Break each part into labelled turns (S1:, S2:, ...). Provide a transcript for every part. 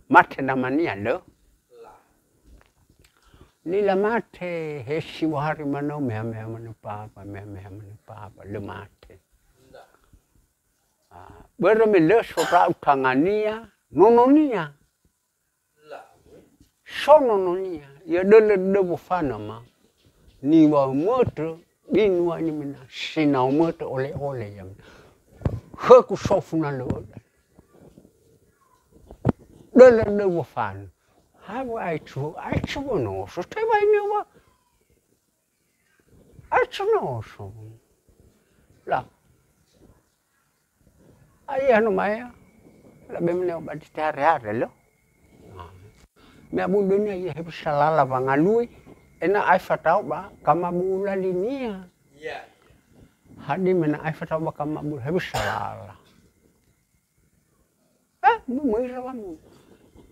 S1: mate namanya lo. Nila mate hesi wahari mano mea mano papa le mate. Berme le sopra utangania nononia. Sonononia ya dele bufana ma. Ni wa moto binwa ni mina sina moto ole ya. Haku sofuna lo. Dele bufana. Hawa aichu no so te vai newa. Aichu no so. La. Ai ano maya. La bemne obadi tare lo. Me abudunya ya hebu salala bangalui. Ena ai fatau ba kama bula linia. Iya. Hadi mena ai fatau ba kama bula hebu salala. Mu ramu.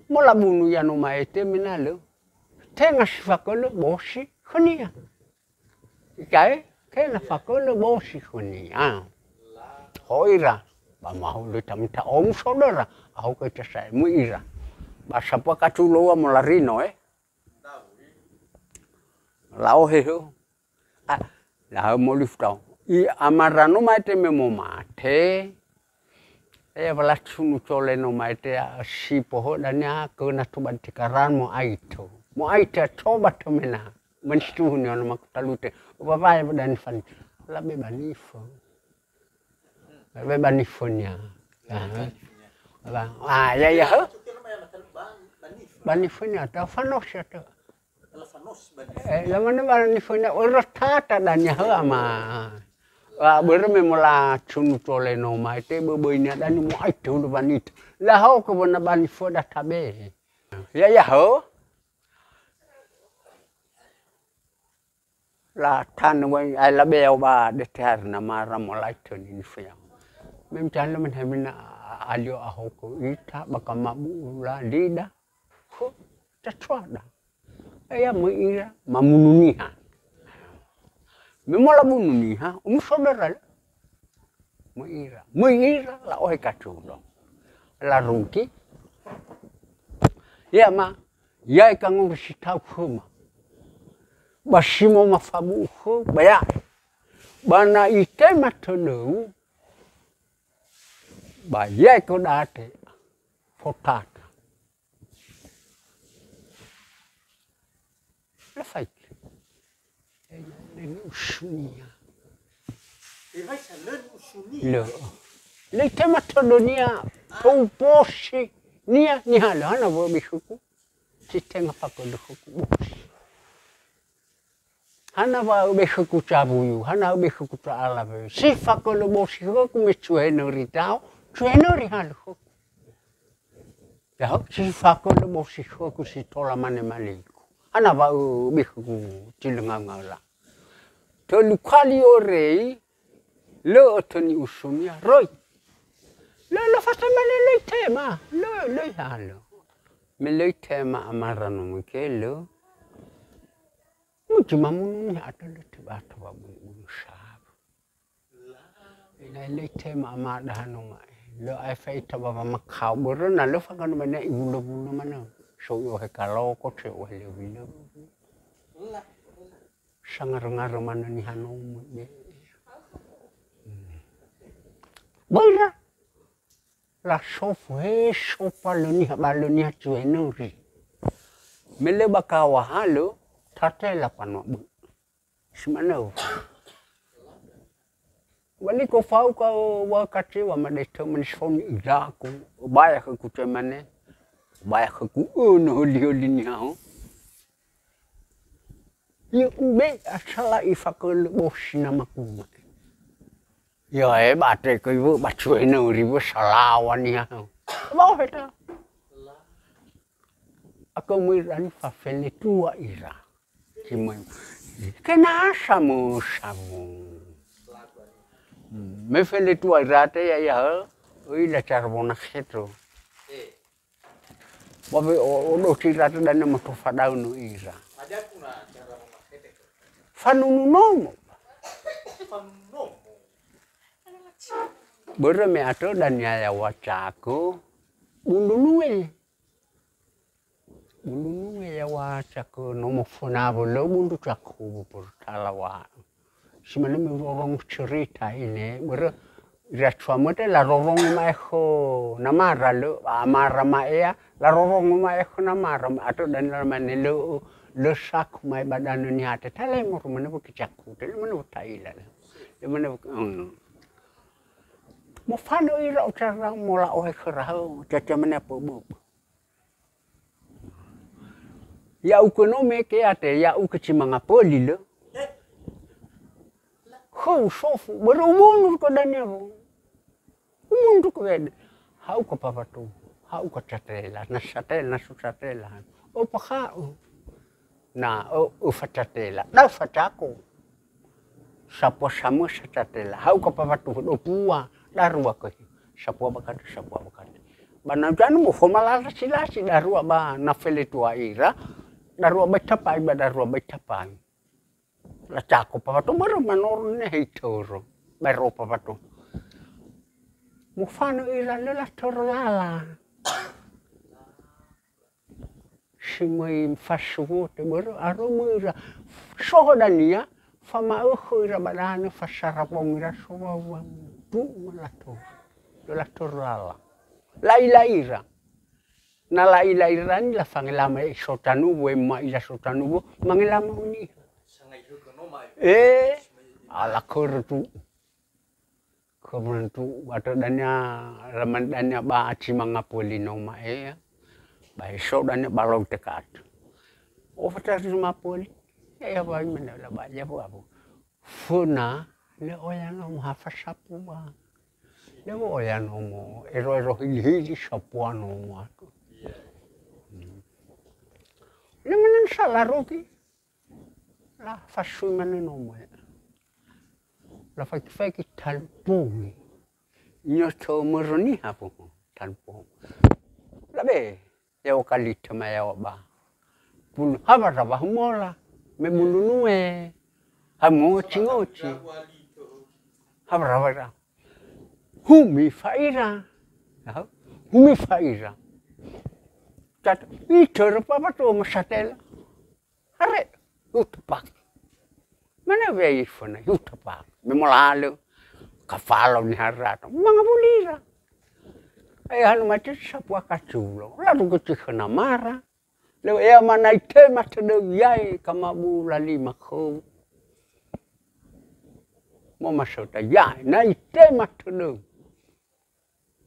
S1: Mola bunu ya no maete minalo. Tenga sifakolo bosi khonia. Kai na fakolo bosi khonia. Hoira ba mau le tamta om sodora. Au ka tsai muira. Ba sapa katulo mo larino Lao heo. La mo liftau. I amarano maete me mo mate. Wala sunu tole no maite si poho dania ko na to bantikaran mo aito. Mo aita toba to mena. Menstu ni ono makutalute. Baba dan fan. La be banifo. Be banifonya. Ya ho. Banifonya ta fanos ya to. La mana banifonya ora tata dania ho ama. Bữa mình là chung cho lên nó mai té bơi nè đã mua ai chung được bạn ít là hao cái vấn đề bạn phơi đặt tháp bê ya hở là than vậy ai là bèo ba để theo nằm mà ram lại trên in phơi mình chán là mình hay mình alio hao cái ít tháp bạc mà bu là đi đã chắc chắn đã ai mới ra mà muốn ni ha Memola bunu ni ha, saudara lah. Muira la oi kacudo. La runki. Ya ma, ya kang sitau huma. Basimo mafabu hu baya. Bana ite matonu. Ba ya ko date. Fotata. La fai. Usunia. Lo. Le tema todonia pou posi nia ni hala na bo bisuku. Sitenga pakodo huku. Hana ba bisuku chabuyu, hana bisuku cha alabe. Si fakodo bosi huku me chueno ritao, chueno ri hala huku. Ya si fakodo bosi huku si tola mane maliku. Hana ba bisuku tilengangala. Tolu kali orei lo toni usumia roi lo fasta male le tema lo halo me le tema amarano mukelo mutima mununi atole tibato babu shab ina le tema amada hanu mai lo ai faita baba makau borona lo fakano mana ibulo bulo mana so yo he kalo ko che o le bilo sangar-ngar mana ni hanu be Boira la sofu sopa lo ni habalo ni chuenuri mele bakawa halo tate la pano simano wali ko fau ka wa kati wa madeto mnisoni iraku baya ku temane baya ku no holi ni hao Yo be asala ifakol bosina makuma. Yo ba tre ko bu ba chui no ri bu salawan ya. Ba heta. Ako mo ran fa fele tua ira. Kimo. Kena samu samu. Me fele tua ira te ya ui la charbona khetro. Ba be o do tira te dan mo to fadau no ira. Fanunomo. Bữa me ato dan ya wacaku Bulu nuwe ya wa chako no mo fona bolo bundu chako bertala wa. Simana me rorong cerita ini ber rachwa mate la rorong mai ho namara lo amara mai ya la rorong mai ho namara atau dan la mane lo sak mai badan ni ate tale mo mana bu kicaku tale mana bu taila le mana mo fano ira utara mo la o khara caca mana po ya ukonome ke ate ya ukachimanga poli lo ho sofu baru mundur ko danero mundur ko wed hau ko papatu hau ko chatela na susatela o pakha na o fatatela da fatako sapo samu chatela hau ko papatu do pua darua ko sapo bakat bana janu mo formala sila darua ba na fele tua ira darua betapai ba darua betapai la chako papatu baru manor ne hitoro baru papatu mufano ila la torala simoi fasuo te baru aromira sohodania fama okhira badane fasara pomira sowa tu malato la torala la ilaira ni la fangelama sotanu we ma ila sotanu mangelama ni ala kurtu kementu atau danya ba cimanga polino ma ba so danya balong tekat o fata cima poli ya ba mana la ba ya bu funa le oyano hafa sapu ba le oyano mo ero hili sapu ano mo le mana sala roti la fasu mana no mo la fai che talpone io sto moroni hapo talpone la be ya kalita ma ya ba bulu haba ba mola me bulu nuwe hamochi haba humi faira tat itero papa to masatela are utpak mana vei fona utpak memolalo kafalo ni harato mga bulira ay hanu mati sapwa kachulo la rugo chikana mara le ya mana ite matado yai kama bula lima ko mo masota yai na ite matado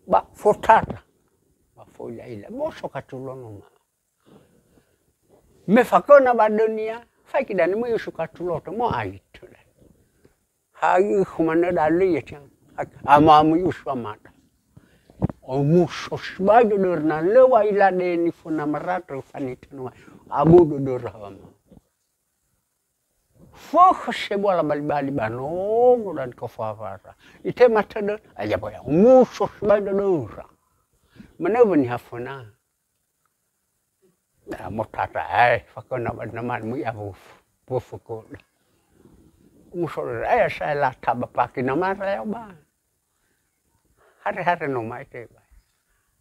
S1: ba fotata ba foya ila mo so kachulo no ma me fakona ba dunia fai kidani mo yusu kachulo to mo aitu hai khumana dali ya ama mu yuswamata o muso sbaglio dorna lewa ila de ni funa marato fanito no abu do dorama fo khoshe bola balbali bano dan ko fafara ite matado aya boya muso sbaglio dora manabani hafuna da motata fakona badnaman mu abu pofuko musuh saya lah tak berpakai nama saya bah. Hari-hari nama itu bah.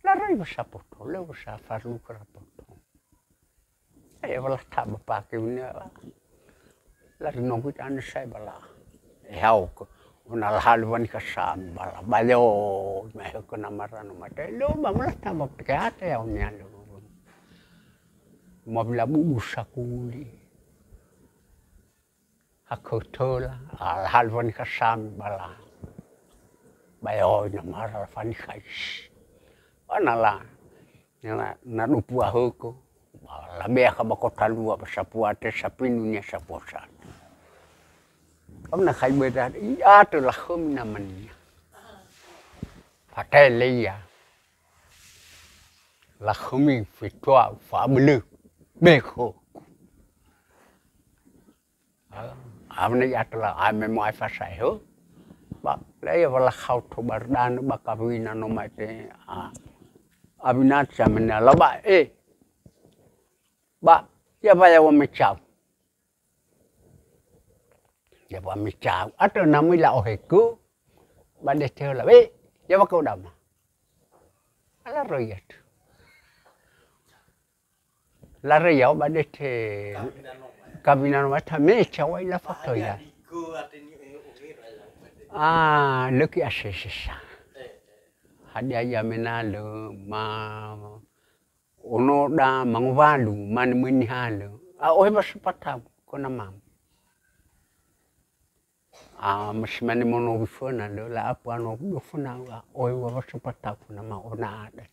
S1: Larai besar potong, lalu besar farlu kerapotong. Saya belah tak berpakai ini lah. Lalu nunggu anda saya belah. Hau ke, unal haluan kesam belah. Bayo, meh ke nama itu. Lalu malah tak berpakai hati ya unya lalu. Mobil abu sakuli. Aku tola alhalwan kasam bala bayo na mara fani kais anala na lupu ahoko la be ka bakota lua sapuate sapinunya saposan amna khai beda ya to la khomna mania fateleya la khomi fitwa fa blu beko amne atla ame mo fa sai ho ba le wala khau to bardan ba kawina no mate abinat samena la ba ba ya ba ya wa mechau ya ba mechau atau namui la oheku ba de teo la be ya ba ko dama ala royat la re yao ba de te kabina no mata me chawa ila fato ya leki asesesa hadia ya menalo ma ono da manguvalu man muni halo ohe basupata kona mama masimani mono bifona lo la apa no bifona ohe basupata kona ma ona ada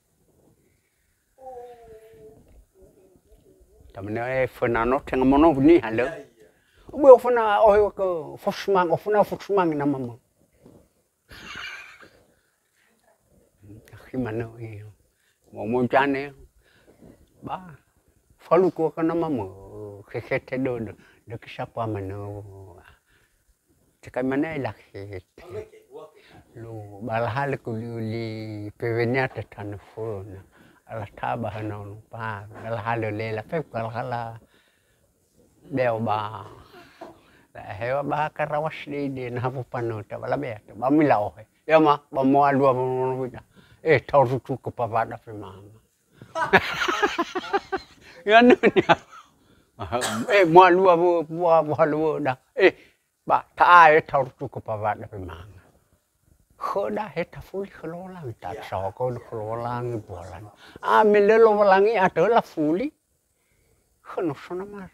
S1: tamne fona no tenga mono ni halo Ubo funa ohe ko fosmang na mama. Khimano i mo chane ba falu ko kana mama khete do de kisapa mano. Tekamane la khete. Lu balhal ko li peveniata tanfona ala taba hanon pa ala halo le la pe kala deo ba hewa ba karawas di na hapu pano ta bala be ta ba milao he ya ma ba mo alua mo buja tau tu ko pa ba da pe mama ya no nya mo alua bo alua da ba ta ai tau tu ko pa ba da pe mama khoda he ta fuli khlo la ta so ko khlo la ngi bolan me le lo la ngi a to la fuli khono sona mar